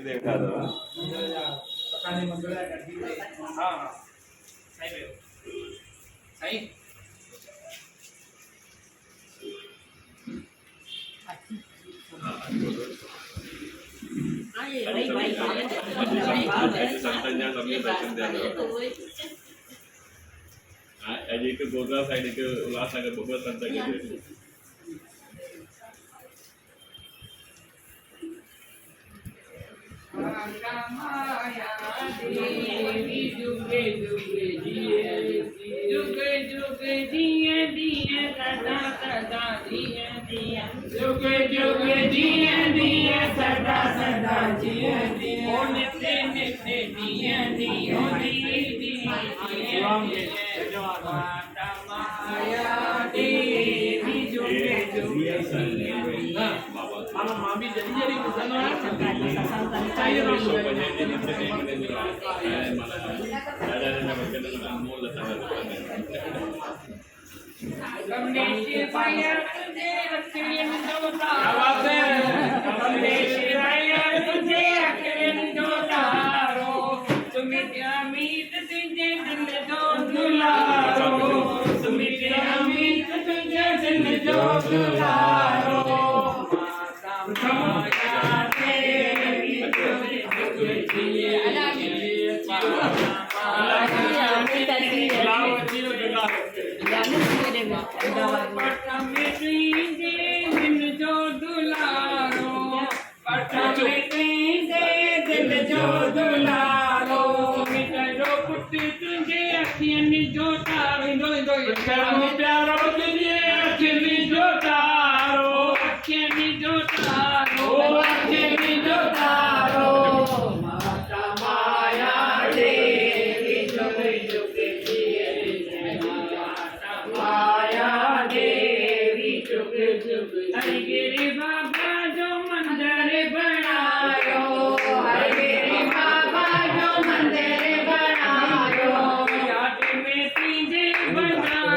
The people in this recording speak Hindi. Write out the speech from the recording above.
देखा दो पकाने मंगला करती है। हाँ हाँ सही है सही संतांच्या कमी दर्शन द्यायला आज एक गोगा साइड एक उल्हासनगर बघा संत गेले देवी जुगे जुगे जिए जुगे जुगे जिए दिए सदा सदा जिए दिए जुगे जुगे जिए दिए सदा सदा जिए दिए ओ नित्य नित्य जिए दिए माता माया देवी जुगे जुगे मामा मामी jadi bukan orang saya orang Kamneshi Raya Tujhe Rakhin Jotaro Kamneshi Raya Tujhe Rakhin Jotaro Tumhe Amit Tujhe Dil Jo Dularo Tumhe Amit Tujhe Dil Jo Dularo Harigiri बाबा जो मंदिर बना